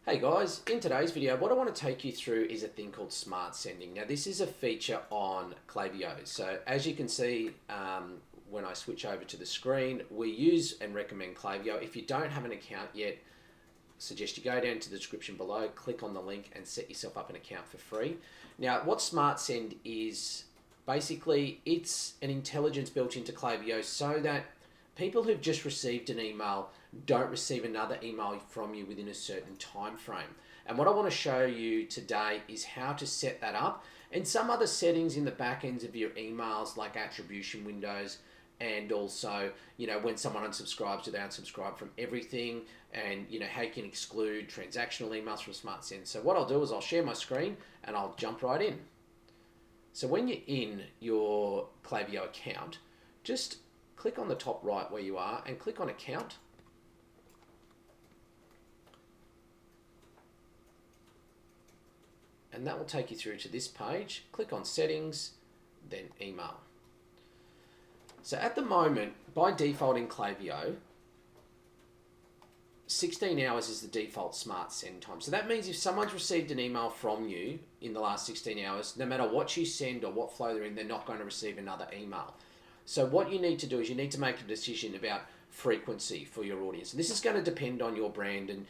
Hey guys, in today's video what I want to take you through is a thing called Smart Sending. Now this is a feature on Klaviyo. So as you can see when I switch over to the screen, we use and recommend Klaviyo. If you don't have an account yet, I suggest you go down to the description below, click on the link and set yourself up an account for free. Now what Smart Send is, basically it's an intelligence built into Klaviyo so that people who've just received an email don't receive another email from you within a certain time frame. And what I want to show you today is how to set that up and some other settings in the back ends of your emails, like attribution windows, and also, when someone unsubscribes, do they unsubscribe from everything, and how you can exclude transactional emails from Smart Send. So what I'll do is I'll share my screen and I'll jump right in. So when you're in your Klaviyo account, just click on the top right where you are and click on Account. And that will take you through to this page. Click on Settings, then Email. So at the moment, by default in Klaviyo, 16 hours is the default Smart Send time. So that means if someone's received an email from you in the last 16 hours, no matter what you send or what flow they're in, they're not going to receive another email. So what you need to do is you need to make a decision about frequency for your audience. And this is going to depend on your brand and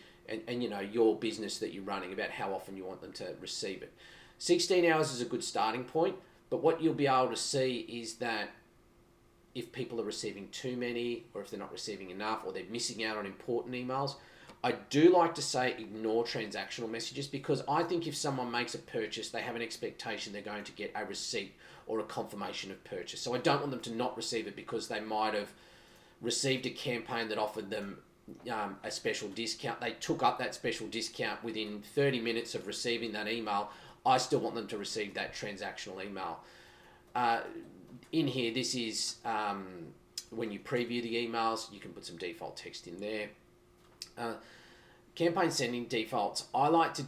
your business that you're running, about how often you want them to receive it. 16 hours is a good starting point, but what you'll be able to see is that if people are receiving too many, or if they're not receiving enough, or they're missing out on important emails, I do like to say ignore transactional messages, because I think if someone makes a purchase, they have an expectation they're going to get a receipt or a confirmation of purchase. So I don't want them to not receive it because they might have received a campaign that offered them a special discount. They took up that special discount within 30 minutes of receiving that email. I still want them to receive that transactional email. In here, this is when you preview the emails, you can put some default text in there. Campaign sending defaults. I'd like to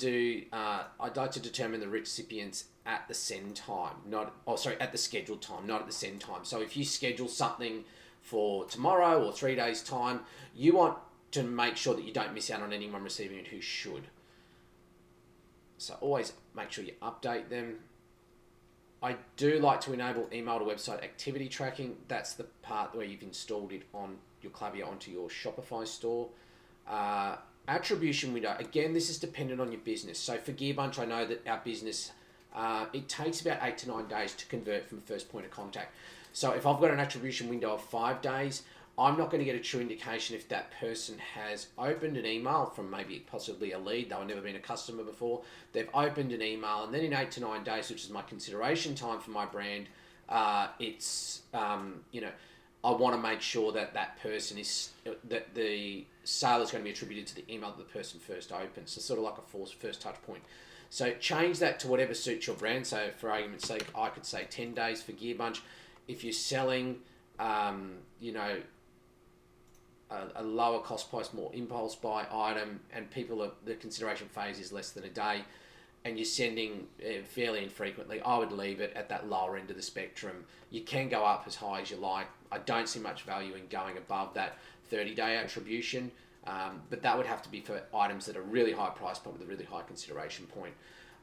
determine the recipients at the send time, at the scheduled time, not at the send time. So if you schedule something for tomorrow or 3 days time, you want to make sure that you don't miss out on anyone receiving it who should. So always make sure you update them. I do like to enable email to website activity tracking. That's the part where you've installed it on your Klaviyo onto your Shopify store. Attribution window. Again, this is dependent on your business. So for Gearbunch, I know that our business, it takes about 8 to 9 days to convert from first point of contact. So if I've got an attribution window of 5 days, I'm not going to get a true indication if that person has opened an email from maybe possibly a lead. They've never been a customer before. They've opened an email, and then in 8 to 9 days, which is my consideration time for my brand, I want to make sure that that the sale is going to be attributed to the email that the person first opened. So sort of like a first touch point. So change that to whatever suits your brand. So for argument's sake, I could say 10 days for Gearbunch. If you're selling, a lower cost price, more impulse buy item, and the consideration phase is less than a day, and you're sending fairly infrequently, I would leave it at that lower end of the spectrum. You can go up as high as you like. I don't see much value in going above that 30-day attribution, but that would have to be for items that are really high price point with a really high consideration point.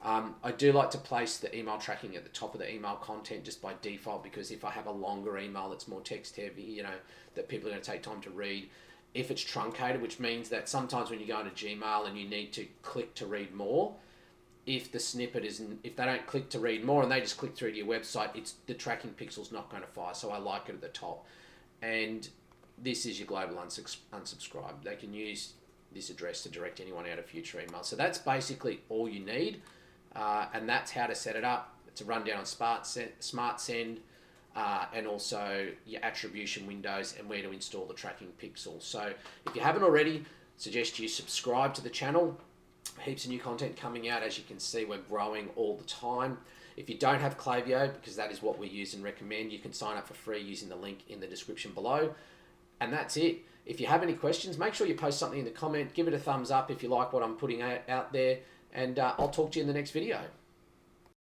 I do like to place the email tracking at the top of the email content just by default, because if I have a longer email that's more text heavy, that people are going to take time to read, if it's truncated, which means that sometimes when you go into Gmail and you need to click to read more, if the snippet if they don't click to read more and they just click through to your website, the tracking pixel's not going to fire. So I like it at the top. And this is your global unsubscribe. They can use this address to direct anyone out of future emails. So that's basically all you need. And that's how to set it up. It's a rundown on Smart Send, and also your attribution windows and where to install the tracking pixel. So if you haven't already, suggest you subscribe to the channel. Heaps of new content coming out. As you can see, we're growing all the time. If you don't have Klaviyo, because that is what we use and recommend, you can sign up for free using the link in the description below. And that's it. If you have any questions, make sure you post something in the comment. Give it a thumbs up if you like what I'm putting out there. And I'll talk to you in the next video.